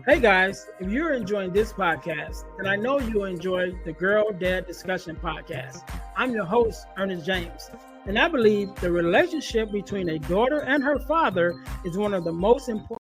Hey guys, if you're enjoying this podcast, then I know you'll enjoy the Girl Dad Discussion podcast. I'm your host, Earnest James, and I believe the relationship between a daughter and her father is one of the most important.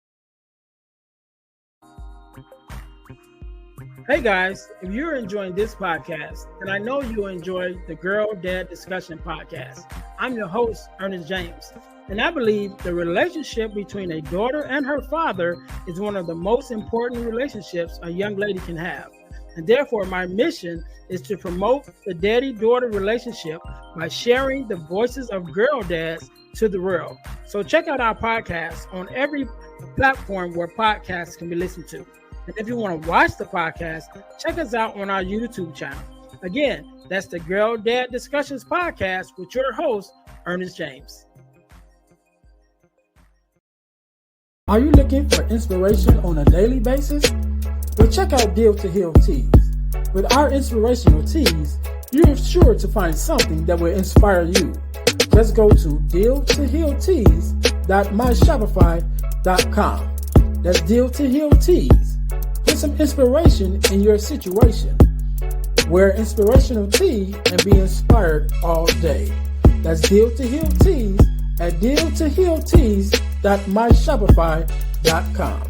Hey guys, if you're enjoying this podcast, then I know you'll enjoy the Girl Dad Discussion podcast. I'm your host, Earnest James, and I believe the relationship between a daughter and her father is one of the most important relationships a young lady can have. And therefore, my mission is to promote the daddy-daughter relationship by sharing the voices of girl dads to the world. So check out our podcast on every platform where podcasts can be listened to. And if you want to watch the podcast, check us out on our YouTube channel. Again, that's the Girl Dad Discussions podcast with your host, Earnest James. Are you looking for inspiration on a daily basis? Well, check out Deal to Heal Tees. With our inspirational tees, you're sure to find something that will inspire you. Just go to dealtohealtees.myshopify.com. That's Deal to Heal Tees. Get some inspiration in your situation. Wear inspirational tea and be inspired all day. That's Deal to Heal Tees at dealtohealtees.myshopify.com.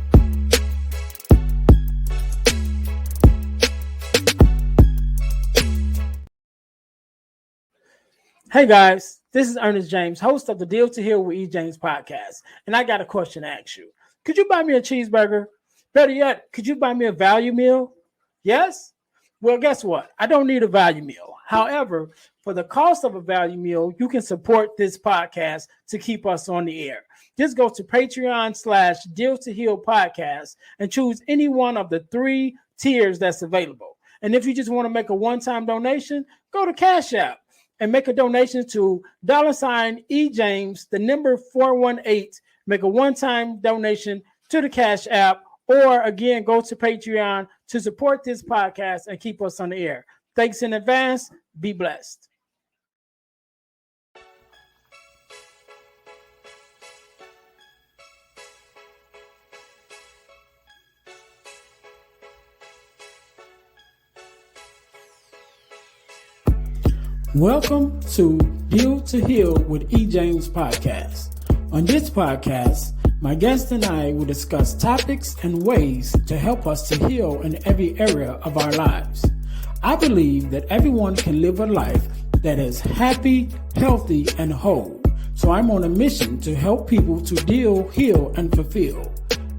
Hey guys, this is Earnest James, host of the Deal to Heal with E. James podcast, and I got a question to ask you. Could you buy me a cheeseburger? Better yet, could you buy me a value meal? Yes? Well, guess what? I don't need a value meal. However, for the cost of a value meal, you can support this podcast to keep us on the air. Just go to Patreon/Deal to Heal podcast and choose any one of the 3 tiers that's available. And if you just want to make a one-time donation, go to Cash App and make a donation to $eJames, the number 418. Make a one-time donation to the Cash App, or again, go to Patreon to support this podcast and keep us on the air. Thanks in advance. Be blessed. Welcome to Deal to Heal with E. James podcast. On this podcast, my guest and I will discuss topics and ways to help us to heal in every area of our lives. I believe that everyone can live a life that is happy, healthy, and whole. So I'm on a mission to help people to deal, heal, and fulfill.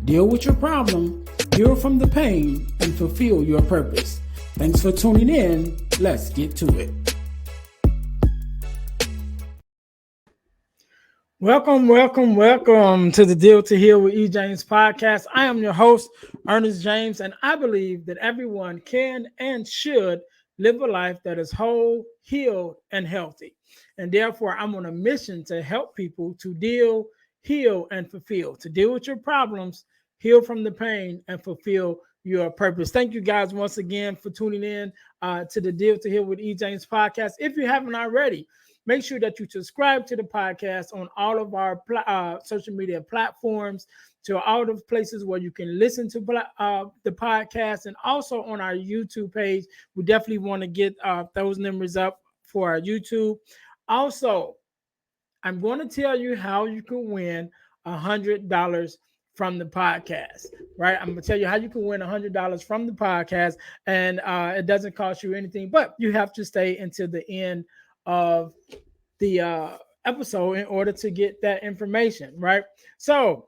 Deal with your problem, heal from the pain, and fulfill your purpose. Thanks for tuning in. Let's get to it. Welcome to the Deal to Heal with E. James podcast. I am your host, Earnest James, and I believe that everyone can and should live a life that is whole, healed, and healthy. And therefore, I'm on a mission to help people to deal, heal, and fulfill, to deal with your problems, heal from the pain, and fulfill your purpose. Thank you guys once again for tuning in to the Deal to Heal with E. James podcast. If you haven't already, make sure that you subscribe to the podcast on all of our social media platforms, to all of the places where you can listen to the podcast, and also on our YouTube page. We definitely want to get those numbers up for our YouTube. Also, I'm going to tell you how you can win $100 from the podcast, right? I'm going to tell you how you can win $100 from the podcast, and it doesn't cost you anything, but you have to stay until the end of the episode in order to get that information, right? So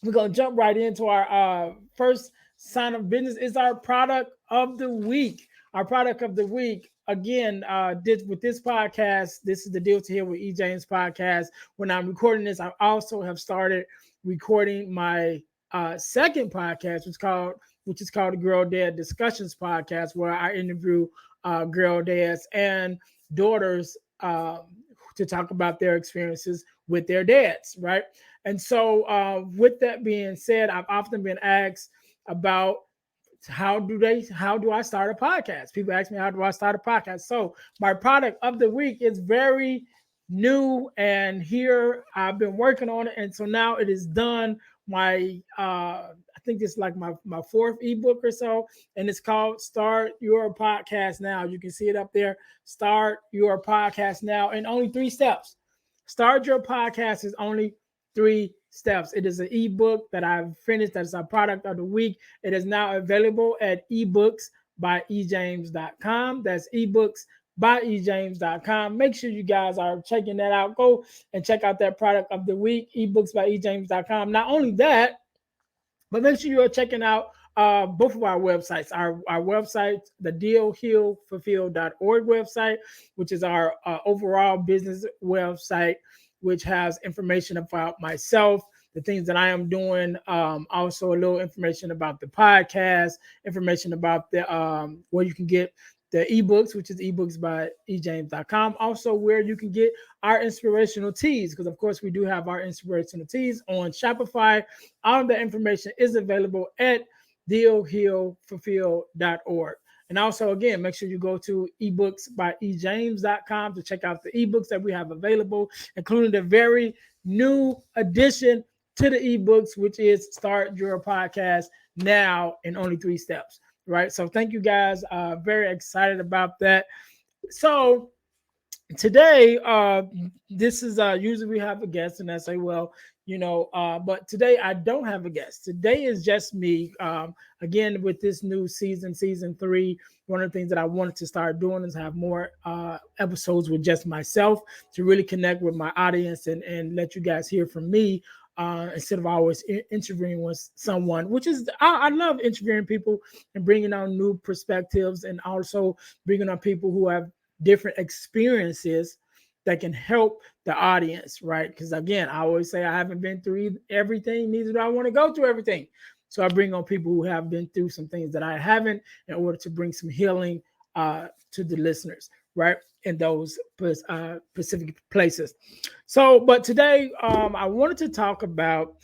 we're going to jump right into our first sign of business. Is our product of the week. Our product of the week, again, with this podcast, this is the Deal to Heal with E. James podcast. When I'm recording this, I also have started recording my second podcast, which is called the Girl Dad Discussions podcast, where I interview girl dads and daughters to talk about their experiences with their dads, right? And so with that being said, I've often been asked about how do I start a podcast? People ask me, how do I start a podcast? So my product of the week is very new, and here I've been working on it. And so now it is done. I think it's like my fourth ebook or so, and it's called Start Your Podcast Now. You can see it up there. Start Your Podcast Now in only 3 steps. Start Your Podcast is only 3 steps. It is an ebook that I've finished. That's our product of the week. It is now available at ebooksbyejames.com. That's ebooksbyejames.com. Make sure you guys are checking that out. Go and check out that product of the week, ebooksbyejames.com. Not only that, but make sure you are checking out both of our websites. Our website, the dealhealfulfill.org website, which is our overall business website, which has information about myself, the things that I am doing. Also, a little information about the podcast, information about the where you can get the ebooks, which is ebooksbyejames.com. Also, where you can get our inspirational teas, because of course we do have our inspirational teas on Shopify. All of the information is available at dealhealfulfill.org. And also, again, make sure you go to ebooksbyejames.com to check out the ebooks that we have available, including the very new addition to the ebooks, which is Start Your Podcast Now in only 3 steps. Right. So thank you guys. Very excited about that. So today, this is usually we have a guest, and I say, well, but today I don't have a guest. Today is just me. Again, with this new season 3, one of the things that I wanted to start doing is have more episodes with just myself to really connect with my audience and let you guys hear from me. Instead of always interviewing with someone, which is, I love interviewing people and bringing on new perspectives, and also bringing on people who have different experiences that can help the audience, right? Because again, I always say I haven't been through everything, neither do I want to go through everything. So I bring on people who have been through some things that I haven't, in order to bring some healing to the listeners, right? In those specific places. So, but today I wanted to talk about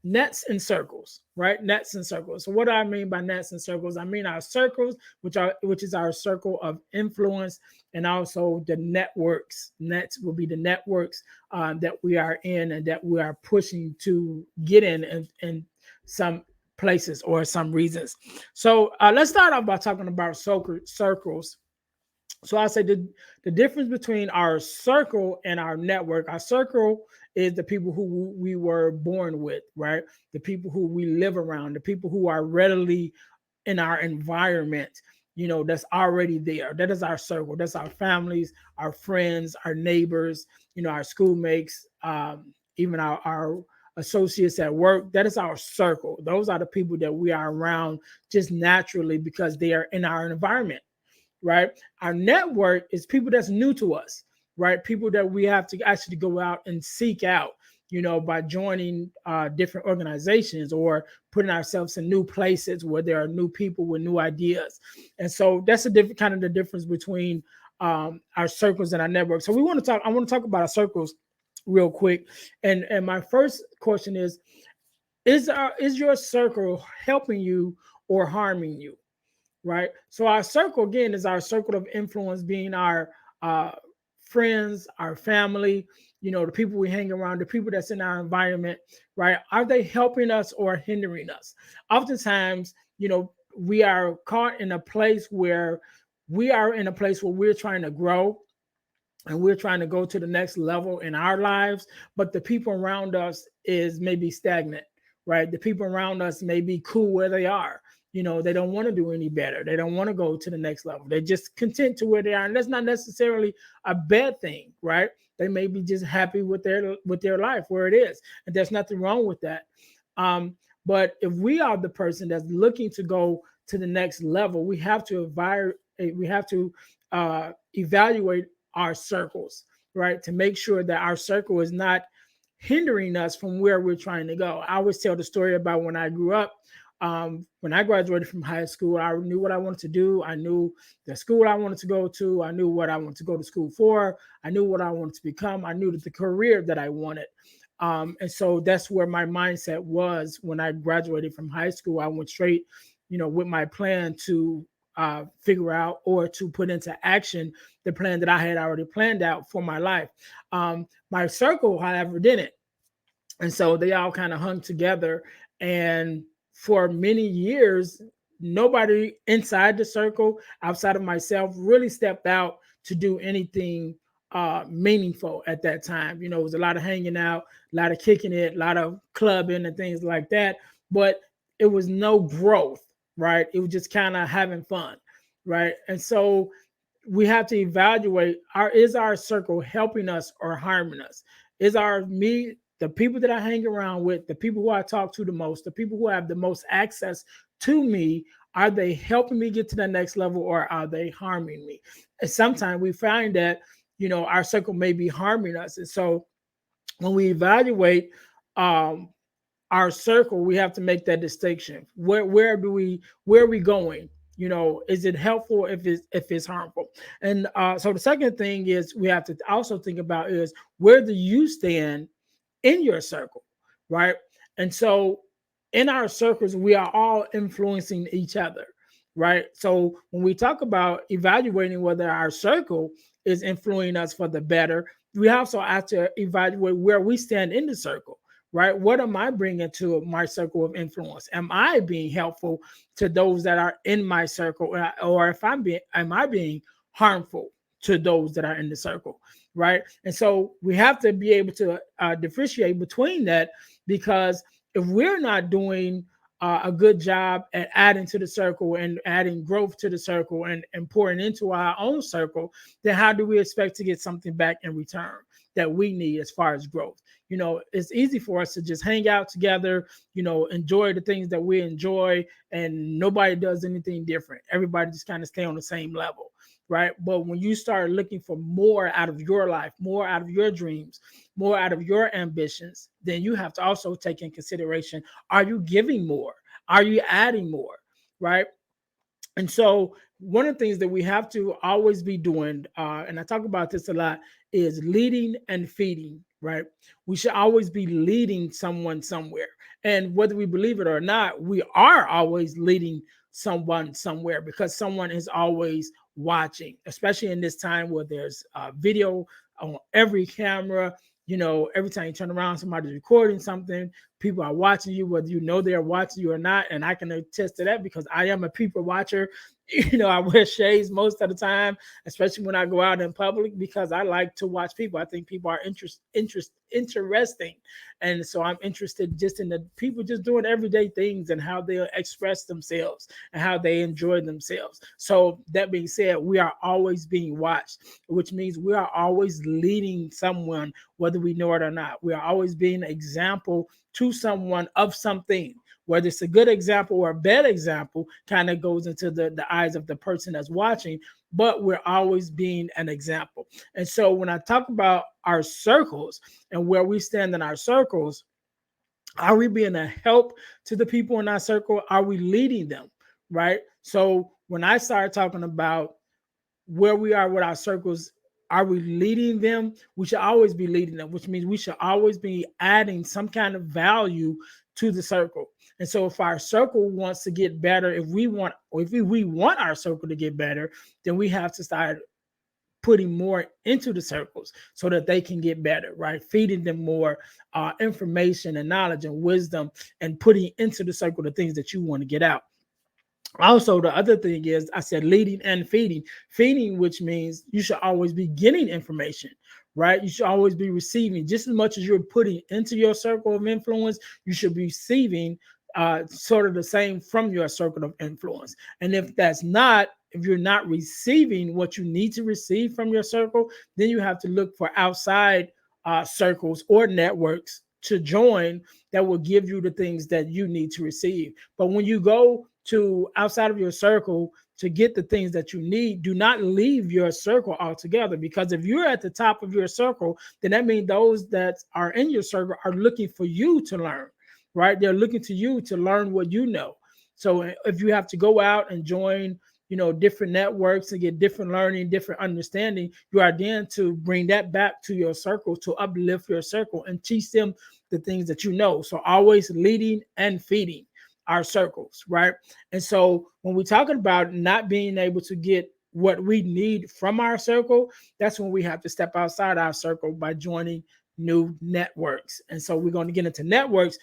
nets and circles, right? Nets and circles. So what do I mean by nets and circles? I mean our circles, which is our circle of influence, and also the networks. Nets will be the networks that we are in and that we are pushing to get in some places or some reasons. So let's start off by talking about circles. So I say the difference between our circle and our network. Our circle is the people who we were born with, right? The people who we live around, the people who are readily in our environment, that's already there. That is our circle. That's our families, our friends, our neighbors, our schoolmates, even our associates at work. That is our circle. Those are the people that we are around just naturally because they are in our environment. Right. Our network is people that's new to us, right? People that we have to actually go out and seek out, by joining different organizations or putting ourselves in new places where there are new people with new ideas. And so that's a different kind of the difference between our circles and our network. So I want to talk about our circles real quick. And my first question is your circle helping you or harming you? Right. So our circle, again, is our circle of influence, being our friends, our family, the people we hang around, the people that's in our environment, right? Are they helping us or hindering us? Oftentimes, we are caught in a place where we're trying to grow and we're trying to go to the next level in our lives, but the people around us is maybe stagnant, right? The people around us may be cool where they are. They don't want to do any better. They don't want to go to the next level. They're just content to where they are. And that's not necessarily a bad thing, right? They may be just happy with their life where it is. And there's nothing wrong with that. But if we are the person that's looking to go to the next level, we have to evaluate our circles, right? To make sure that our circle is not hindering us from where we're trying to go. I always tell the story about when I grew up. When I graduated from high school, I knew what I wanted to do. I knew the school I wanted to go to. I knew what I wanted to go to school for. I knew what I wanted to become. I knew that the career that I wanted. And so that's where my mindset was when I graduated from high school. I went straight, with my plan to figure out or to put into action the plan that I had already planned out for my life. My circle, however, didn't. And so they all kind of hung together, and for many years, nobody inside the circle, outside of myself, really stepped out to do anything meaningful at that time. It was a lot of hanging out, a lot of kicking it, a lot of clubbing and things like that. But it was no growth, right? It was just kind of having fun, right? And so we have to evaluate, is our circle helping us or harming us? Is the people that I hang around with, the people who I talk to the most, the people who have the most access to me, are they helping me get to the next level, or are they harming me? And sometimes we find that our circle may be harming us. And so when we evaluate um our circle, we have to make that distinction. Where are we going? Is it helpful, if it's harmful? And so the second thing is we have to also think about is, where do you stand in your circle, right? And so in our circles, we are all influencing each other, right? So when we talk about evaluating whether our circle is influencing us for the better, we also have to evaluate where we stand in the circle, right? What am I bringing to my circle of influence? Am I being helpful to those that are in my circle, or if am I being harmful to those that are in the circle, right? And so we have to be able to differentiate between that, because if we're not doing a good job at adding to the circle and adding growth to the circle, and pouring into our own circle, then how do we expect to get something back in return that we need as far as growth? It's easy for us to just hang out together, enjoy the things that we enjoy, and nobody does anything different. Everybody just kind of stay on the same level, right? But when you start looking for more out of your life, more out of your dreams, more out of your ambitions, then you have to also take in consideration, are you giving more? Are you adding more? Right? And so one of the things that we have to always be doing, and I talk about this a lot, is leading and feeding, right? We should always be leading someone somewhere. And whether we believe it or not, we are always leading someone somewhere, because someone is always watching, especially in this time where there's video on every camera. Every time you turn around, somebody's recording something. People are watching you, whether they're watching you or not. And I can attest to that, because I am a people watcher. I wear shades most of the time, especially when I go out in public, because I like to watch people. I think people are interesting. And so I'm interested just in the people just doing everyday things, and how they express themselves and how they enjoy themselves. So that being said, we are always being watched, which means we are always leading someone, whether we know it or not. We are always being an example to someone of something. Whether it's a good example or a bad example, kind of goes into the eyes of the person that's watching, but we're always being an example. And so when I talk about our circles and where we stand in our circles, are we being a help to the people in our circle? Are we leading them? Right? So when I start talking about where we are with our circles, are we leading them? We should always be leading them, which means we should always be adding some kind of value to the circle. And so if our circle wants to get better, if we want our circle to get better, then we have to start putting more into the circles so that they can get better, right? Feeding them more information and knowledge and wisdom, and putting into the circle the things that you want to get out. Also, the other thing is, I said leading and feeding. Feeding, which means you should always be getting information, right? You should always be receiving. Just as much as you're putting into your circle of influence, you should be receiving sort of the same from your circle of influence. And if you're not receiving what you need to receive from your circle, then you have to look for outside circles or networks to join that will give you the things that you need to receive. But when you go to outside of your circle to get the things that you need, do not leave your circle altogether. Because if you're at the top of your circle, then that means those that are in your circle are looking for you to learn, right? They're looking to you to learn what you know. So if you have to go out and join, different networks and get different learning, different understanding, you are then to bring that back to your circle, to uplift your circle and teach them the things that you know. So always leading and feeding our circles, right? And so when we're talking about not being able to get what we need from our circle, that's when we have to step outside our circle by joining new networks. And so we're going to get into networks.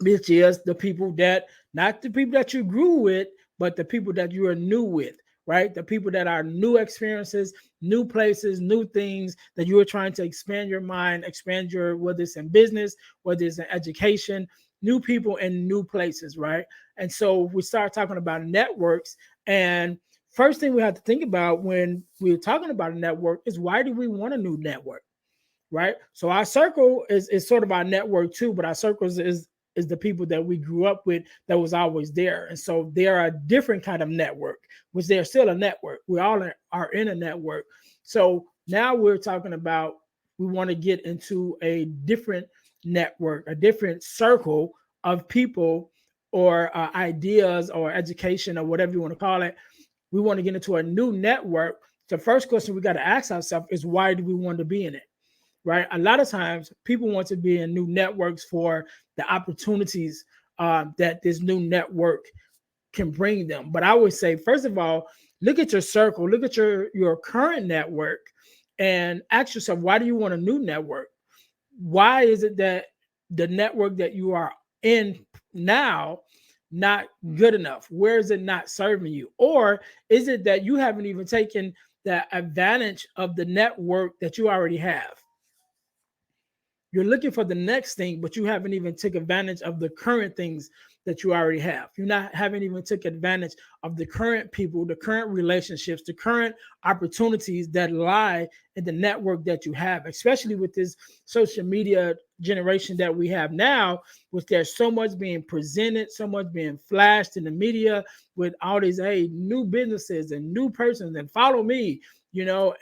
which is the people that, not the people that you grew with, but the people that you are new with, right? The people that are new experiences, new places, new things that you are trying to expand your mind, expand your, whether it's in business, whether it's in education, new people in new places, right? And so we start talking about networks. And first thing we have to think about when we're talking about a network is, why do we want a new network? Right? So our circle is sort of our network too, but our circles is the people that we grew up with, that was always there. And so they are a different kind of network, which they're still a network. We all are in a network. So now we're talking about, we want to get into a different network, a different circle of people, or ideas, or education, or whatever you want to call it. We want to get into a new network. The first question we got to ask ourselves is, why do we want to be in it? Right? A lot of times people want to be in new networks for the opportunities that this new network can bring them. But I would say, first of all, look at your circle, look at your current network, and ask yourself, why do you want a new network? Why is it that the network that you are in now not good enough? Where is it not serving you? Or is it that you haven't even taken the advantage of the network that you already have? You're looking for the next thing, but you haven't even took advantage of the current things that you already have. You not haven't even took advantage of the current people, the current relationships, the current opportunities that lie in the network that you have, especially with this social media generation that we have now, with there's so much being presented, so much being flashed in the media, with all these, hey, new businesses and new persons, and follow me,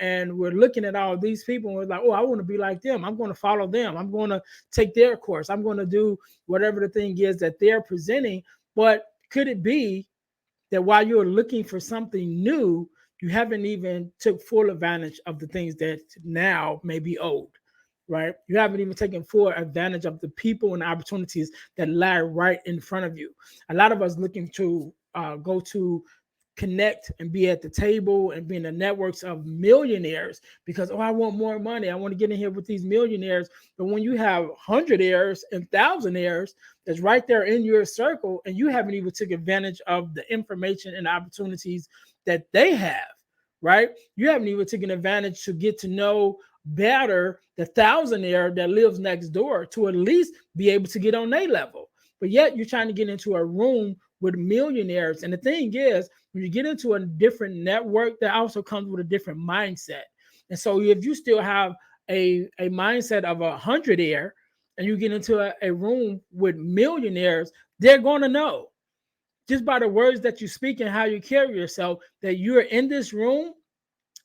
and we're looking at all these people and we're like, oh, I want to be like them. I'm going to follow them. I'm going to take their course. I'm going to do whatever the thing is that they're presenting. But could it be that while you're looking for something new, you haven't even took full advantage of the things that now may be old, right? You haven't even taken full advantage of the people and opportunities that lie right in front of you. A lot of us looking to go to connect and be at the table and be in the networks of millionaires because, oh, I want more money. I want to get in here with these millionaires. But when you have hundredaires and thousandaires that's right there in your circle, and you haven't even took advantage of the information and opportunities that they have, right? You haven't even taken advantage to get to know better the thousandaire that lives next door, to at least be able to get on their level. But yet you're trying to get into a room with millionaires. And the thing is, when you get into a different network, that also comes with a different mindset. And so if you still have a mindset of 100aire and you get into a room with millionaires, they're going to know just by the words that you speak and how you carry yourself that you're in this room,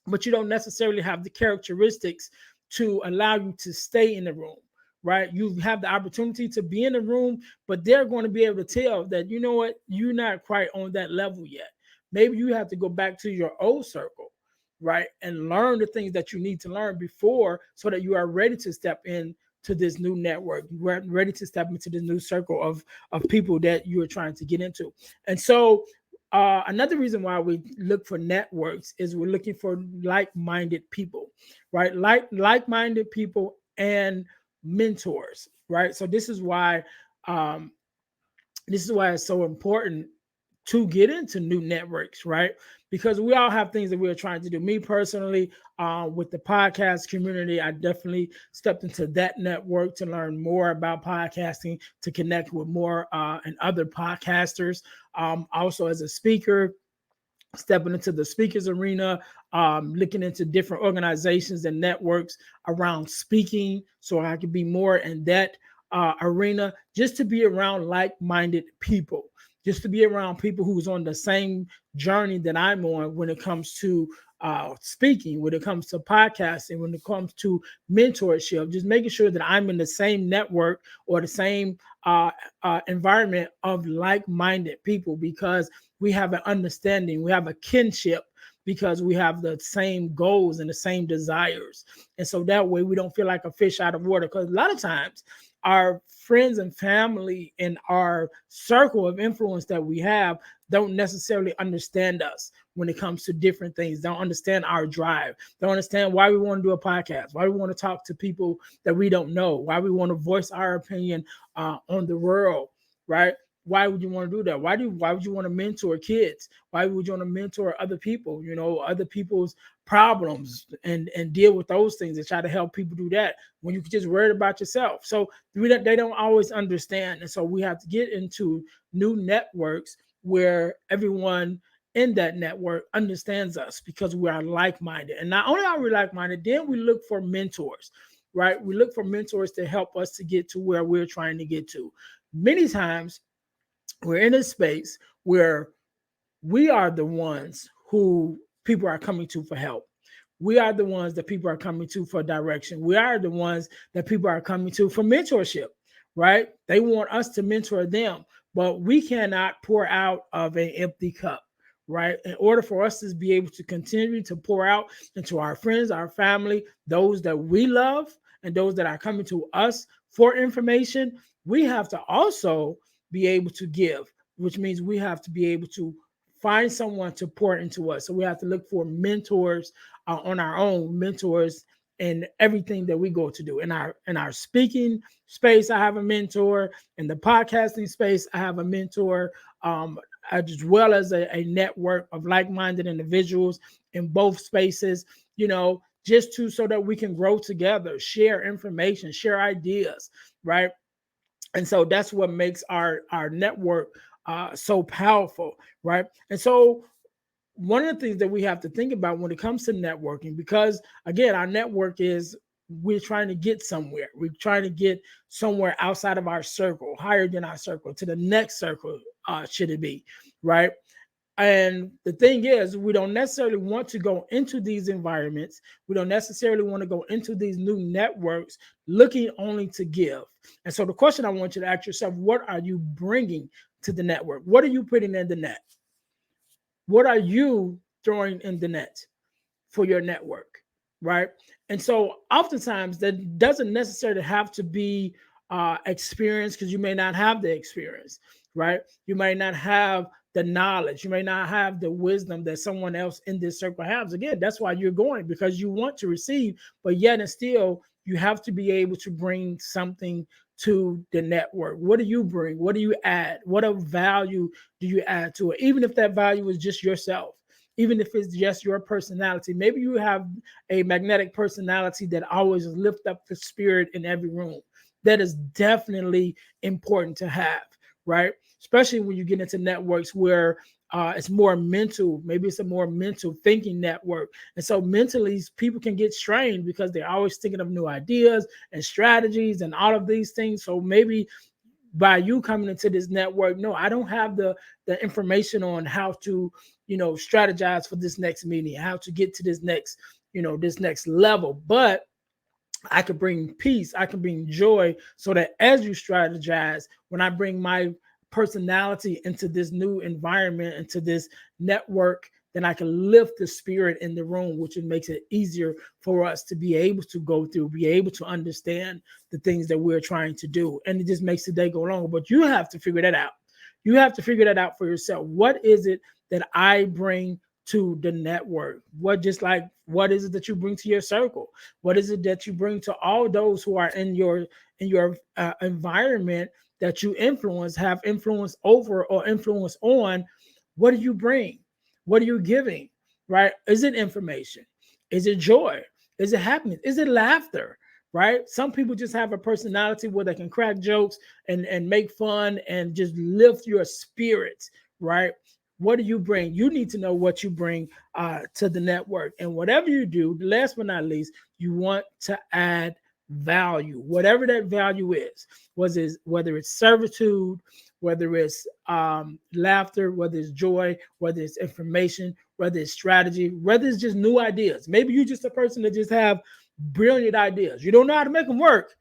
but you don't necessarily have the characteristics to allow you to stay in the room, right? You have the opportunity to be in the room, but they're going to be able to tell that, you know what, you're not quite on that level yet. Maybe you have to go back to your old circle, right? And learn the things that you need to learn before, so that you are ready to step in to this new network. You are ready to step into this new circle of people that you are trying to get into. And so another reason why we look for networks is we're looking for like-minded people, right? Like-minded people and mentors, right? So um, this is why it's so important to get into new networks, right? Because we all have things that we're trying to do. Me personally, with the podcast community, I definitely stepped into that network to learn more about podcasting, to connect with more and other podcasters. Also, as a speaker, stepping into the speakers arena, looking into different organizations and networks around speaking, so I could be more in that arena, just to be around like-minded people, just to be around people who's on the same journey that I'm on when it comes to speaking, when it comes to podcasting, when it comes to mentorship, just making sure that I'm in the same network or the same environment of like-minded people, because we have an understanding, we have a kinship, because we have the same goals and the same desires. And so that way we don't feel like a fish out of water, because a lot of times our friends and family in our circle of influence that we have don't necessarily understand us when it comes to different things, don't understand our drive, don't understand why we want to do a podcast, why we want to talk to people that we don't know, why we want to voice our opinion on the world. right? Why would you want to do that? Why would you want to mentor kids? Why would you want to mentor other people, other people's problems and deal with those things and try to help people do that when you can just worry about yourself? So they don't always understand. And so we have to get into new networks where everyone in that network understands us because we are like-minded. And not only are we like-minded, then we look for mentors, right? We look for mentors to help us to get to where we're trying to get to. Many times we're in a space where we are the ones who people are coming to for help. We are the ones that people are coming to for direction. We are the ones that people are coming to for mentorship, right? They want us to mentor them, but we cannot pour out of an empty cup, right? In order for us to be able to continue to pour out into our friends, our family, those that we love, and those that are coming to us for information, we have to also be able to give, which means we have to be able to find someone to pour into us. So we have to look for mentors on our own, mentors in everything that we go to do. In our speaking space, I have a mentor. In the podcasting space, I have a mentor, as well as a network of like-minded individuals in both spaces, just so that we can grow together, share information, share ideas, right? And so that's what makes our network so powerful, right? And so one of the things that we have to think about when it comes to networking, because again, our network is, we're trying to get somewhere. We're trying to get somewhere outside of our circle, higher than our circle, to the next circle, should it be, right? And the thing is, we don't necessarily want to go into these environments. We don't necessarily want to go into these new networks looking only to give. And so the question I want you to ask yourself, what are you bringing to the network? What are you putting in the net? What are you throwing in the net for your network, right? And so oftentimes that doesn't necessarily have to be experience, because you may not have the experience, right? You may not have the knowledge. You may not have the wisdom that someone else in this circle has. Again, that's why you're going, because you want to receive, but yet and still you have to be able to bring something to the network. What do you bring? What do you add? What a value do you add to it? Even if that value is just yourself, even if it's just your personality. Maybe you have a magnetic personality that always lift up the spirit in every room. That is definitely important to have, right? Especially when you get into networks where it's more mental. Maybe it's a more mental thinking network. And so mentally, people can get strained because they're always thinking of new ideas and strategies and all of these things. So maybe by you coming into this network, no, I don't have the information on how to, strategize for this next meeting, how to get to this next, this next level. But I could bring peace, I can bring joy, so that as you strategize, when I bring my personality into this new environment, into this network, then I can lift the spirit in the room, which makes it easier for us to be able to go through, be able to understand the things that we're trying to do. And it just makes the day go longer. But you have to figure that out. You have to figure that out for yourself. What is it that I bring to the network? What is it that you bring to your circle? What is it that you bring to all those who are in your environment that you influence, have influence over, or influence on? What do you bring? What are you giving? Right? Is it information? Is it joy? Is it happiness? Is it laughter? Right? Some people just have a personality where they can crack jokes and make fun and just lift your spirits, right? What do you bring? You need to know what you bring to the network. And whatever you do, last but not least, you want to add value, whatever that value is, whether it's servitude, whether it's laughter, whether it's joy, whether it's information, whether it's strategy, whether it's just new ideas. Maybe you're just a person that just have brilliant ideas. You don't know how to make them work.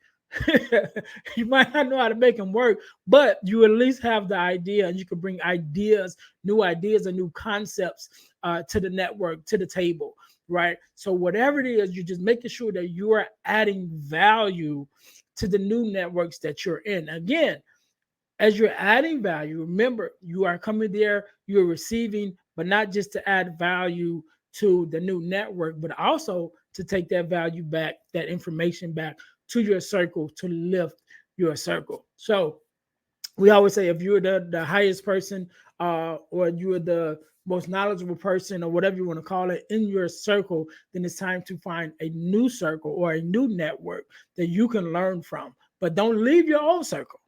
You might not know how to make them work, but you at least have the idea, and you can bring ideas, and new concepts to the network, to the table, right? So whatever it is, you're just making sure that you are adding value to the new networks that you're in. Again, as you're adding value, remember, you are coming there, you're receiving, but not just to add value to the new network, but also to take that value back, that information back to your circle, to lift your circle. So we always say if you're the highest person, or you're the most knowledgeable person, or whatever you want to call it, in your circle, then it's time to find a new circle or a new network that you can learn from. But don't leave your old circle,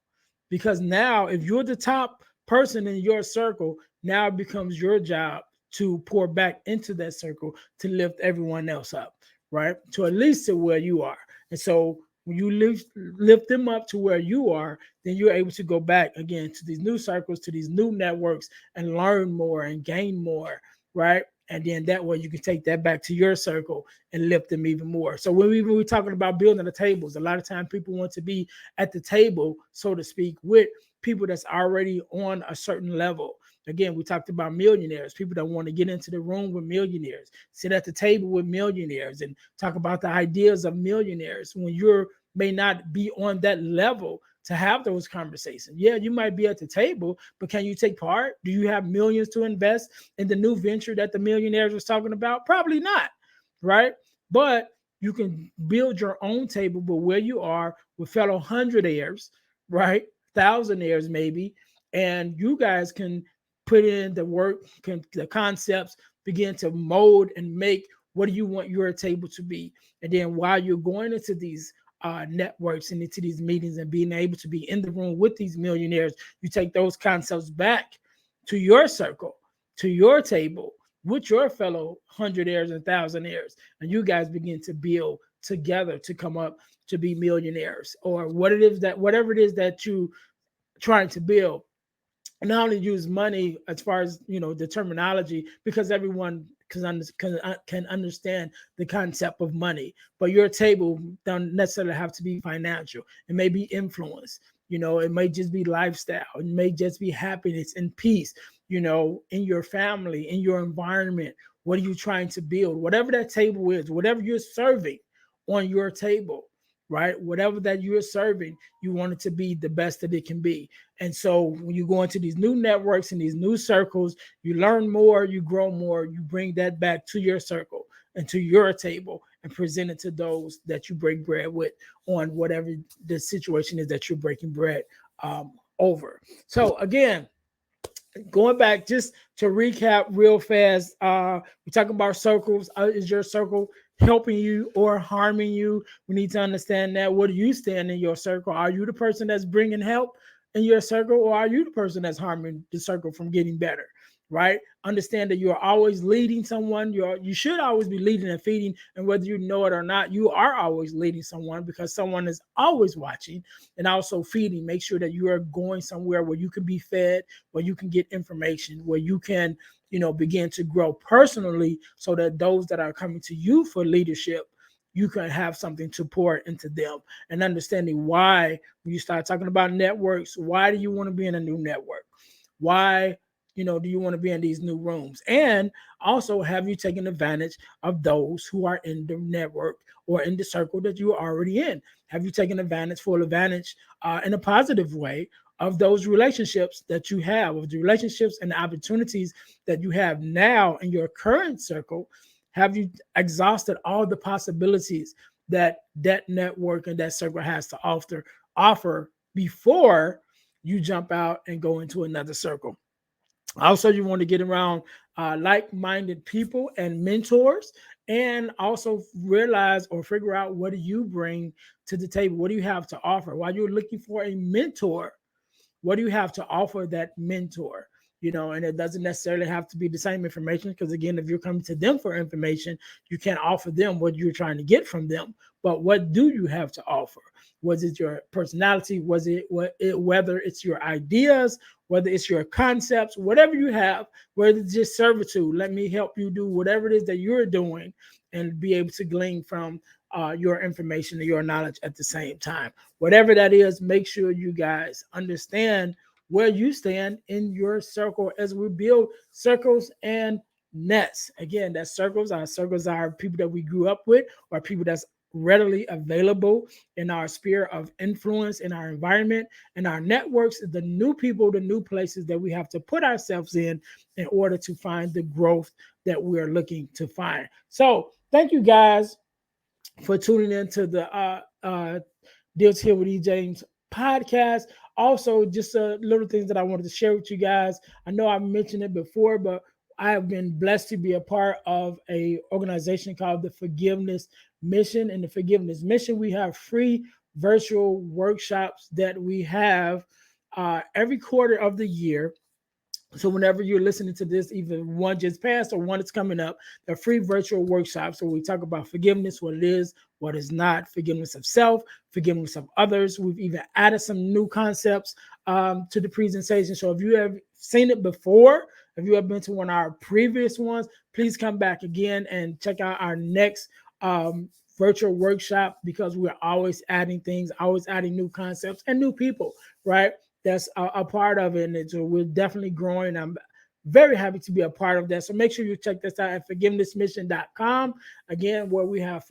because now if you're the top person in your circle, now it becomes your job to pour back into that circle to lift everyone else up, right? To at least to where you are. And so when you lift them up to where you are, then you're able to go back again to these new circles, to these new networks, and learn more and gain more, right? And then that way you can take that back to your circle and lift them even more. So when we're talking about building the tables, a lot of times people want to be at the table, so to speak, with people that's already on a certain level. Again, we talked about millionaires, people that want to get into the room with millionaires, sit at the table with millionaires, and talk about the ideas of millionaires when you're may not be on that level to have those conversations. Yeah, you might be at the table, but can you take part? Do you have millions to invest in the new venture that the millionaires was talking about? Probably not, right? But you can build your own table, but where you are with fellow hundredaires, right? Thousandaires maybe, and you guys can put in the work, the concepts, begin to mold and make what do you want your table to be. And then while you're going into these networks and into these meetings and being able to be in the room with these millionaires, you take those concepts back to your circle, to your table with your fellow hundredaires and thousandaires, and you guys begin to build together to come up to be millionaires, or whatever it is that you trying to build. Not only use money as far as the terminology, because everyone can understand the concept of money, but your table don't necessarily have to be financial. It may be influence, it may just be lifestyle, it may just be happiness and peace, in your family, in your environment. What are you trying to build? Whatever that table is, whatever you're serving on your table, right? Whatever that you're serving, you want it to be the best that it can be. And so when you go into these new networks and these new circles, you learn more, you grow more, you bring that back to your circle and to your table and present it to those that you break bread with on whatever the situation is that you're breaking bread over. So again, going back just to recap real fast, we're talking about circles. Is your circle helping you or harming you? We need to understand that. What do you stand in your circle? Are you the person that's bringing help in your circle, or are you the person that's harming the circle from getting better? Right? Understand that you're always leading someone. You should always be leading and feeding, and whether you know it or not, you are always leading someone, because someone is always watching. And also feeding. Make sure that you are going somewhere where you can be fed, where you can get information, where you can, begin to grow personally, so that those that are coming to you for leadership, you can have something to pour into them. And understanding why, when you start talking about networks, why do you want to be in a new network? Why, do you want to be in these new rooms? And also, have you taken advantage of those who are in the network or in the circle that you are already in? Have you taken full advantage, in a positive way, of those relationships that you have, of the relationships and the opportunities that you have now in your current circle? Have you exhausted all the possibilities that that network and that circle has to offer before you jump out and go into another circle? Also, you want to get around like-minded people and mentors, and also realize or figure out, what do you bring to the table? What do you have to offer? While you're looking for a mentor, what do you have to offer that mentor? And it doesn't necessarily have to be the same information, because again, if you're coming to them for information, you can't offer them what you're trying to get from them. But what do you have to offer? Was it your personality? Whether it's your ideas, whether it's your concepts, whatever you have, whether it's just servitude, let me help you do whatever it is that you're doing, and be able to glean from your information and your knowledge at the same time. Whatever that is, make sure you guys understand where you stand in your circle as we build circles and nets. Again, that circles are people that we grew up with, or people that's readily available in our sphere of influence, in our environment, in our networks, the new people, the new places that we have to put ourselves in order to find the growth that we're looking to find. So thank you guys for tuning in to the Deals Here with E. James podcast. Also, just little things that I wanted to share with you guys. I know I mentioned it before, but I have been blessed to be a part of a organization called the Forgiveness Mission. In the Forgiveness Mission, we have free virtual workshops that we have every quarter of the year. So whenever you're listening to this, even one just passed or one that's coming up, they're free virtual workshops where we talk about forgiveness, what it is, what is not, forgiveness of self, forgiveness of others. We've even added some new concepts to the presentation. So if you have seen it before, if you have been to one of our previous ones, please come back again and check out our next virtual workshop, because we're always adding things, always adding new concepts and new people, right? That's a part of it. And so we're definitely growing. I'm very happy to be a part of that. So make sure you check this out at forgivenessmission.com. Again, where we have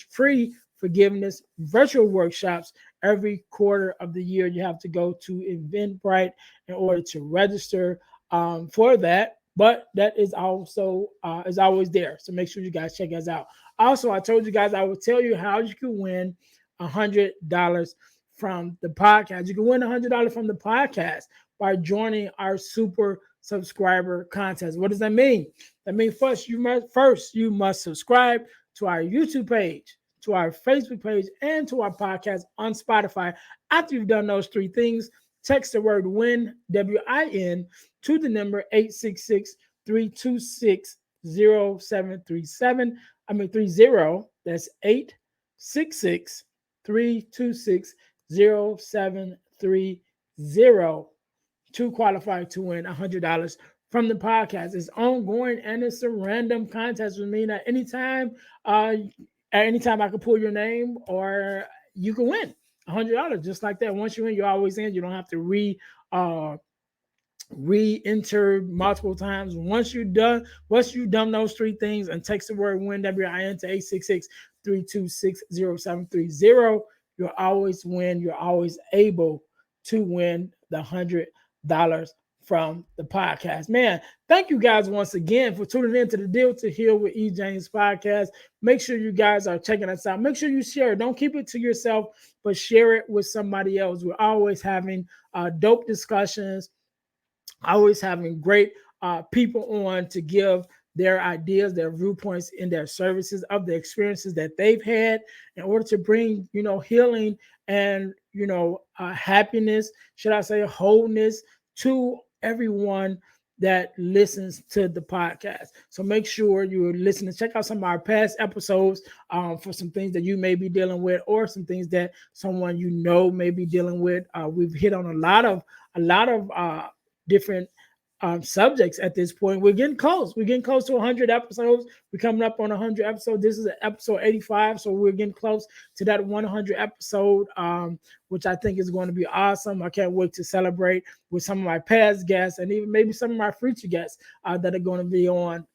free forgiveness virtual workshops every quarter of the year. You have to go to Eventbrite in order to register for that. But that is also is always there. So make sure you guys check us out. Also, I told you guys I would tell you how you can win $100 from the podcast. You can win $100 from the podcast by joining our super subscriber contest. What does that mean? That means first you must subscribe to our YouTube page, to our Facebook page, and to our podcast on Spotify. After you've done those three things, text the word WIN, WIN, to the number 866-326-0737. 30. That's 866-326-0730 to qualify to win $100 from the podcast. It's ongoing and it's a random contest, with me that anytime I can pull your name or you can win $100 just like that. Once you win, you're always in. You don't have to re-enter multiple times. Once you've done those three things and text the word WIN, WIN, to 866-326-0730, you'll always win. You're always able to win the $100 from the podcast. Man, thank you guys once again for tuning in to the Deal to Heal with E. James podcast. Make sure you guys are checking us out. Make sure you share it. Don't keep it to yourself, but share it with somebody else. We're always having dope discussions, always having great people on to give their ideas, their viewpoints, in their services of the experiences that they've had in order to bring, healing and, happiness, should I say wholeness, to everyone that listens to the podcast. So make sure you're listening. Check out some of our past episodes for some things that you may be dealing with, or some things that someone may be dealing with. We've hit on a lot of different subjects at this point. We're getting close. We're getting close to 100 episodes. We're coming up on 100 episodes. This is episode 85, so we're getting close to that 100 episode, which I think is going to be awesome. I can't wait to celebrate with some of my past guests and even maybe some of my future guests that are going to be on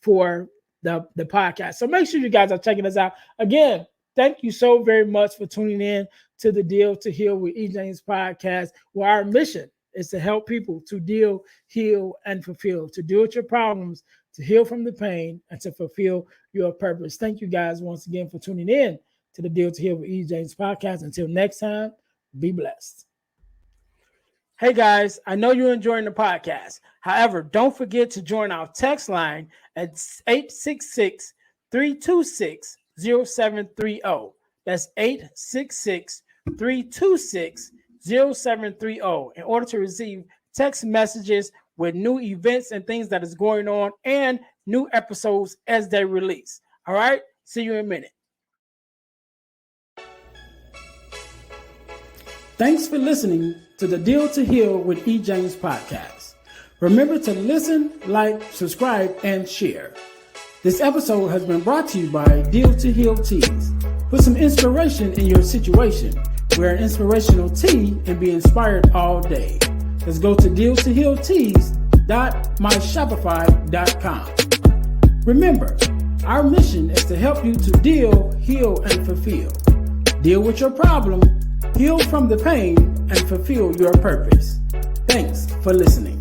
for the podcast. So make sure you guys are checking us out. Again, thank you so very much for tuning in to the Deal to Heal with E. James podcast, where our mission is to help people to deal, heal, and fulfill, to deal with your problems, to heal from the pain, and to fulfill your purpose. Thank you guys once again for tuning in to the Deal to Heal with E. James podcast. Until next time, be blessed. Hey guys, I know you're enjoying the podcast. However, don't forget to join our text line at 866-326-0730. That's 866-326-0730 in order to receive text messages with new events and things that is going on and new episodes as they release. All right, see you in a minute. Thanks for listening to the Deal to Heal with E. James podcast. Remember to listen, like, subscribe, and share. This episode has been brought to you by Deal to Heal Teas. Put some inspiration in your situation. Wear an inspirational tee and be inspired all day. Let's go to dealtohealteas.myshopify.com. Remember, our mission is to help you to deal, heal, and fulfill. Deal with your problem, heal from the pain, and fulfill your purpose. Thanks for listening.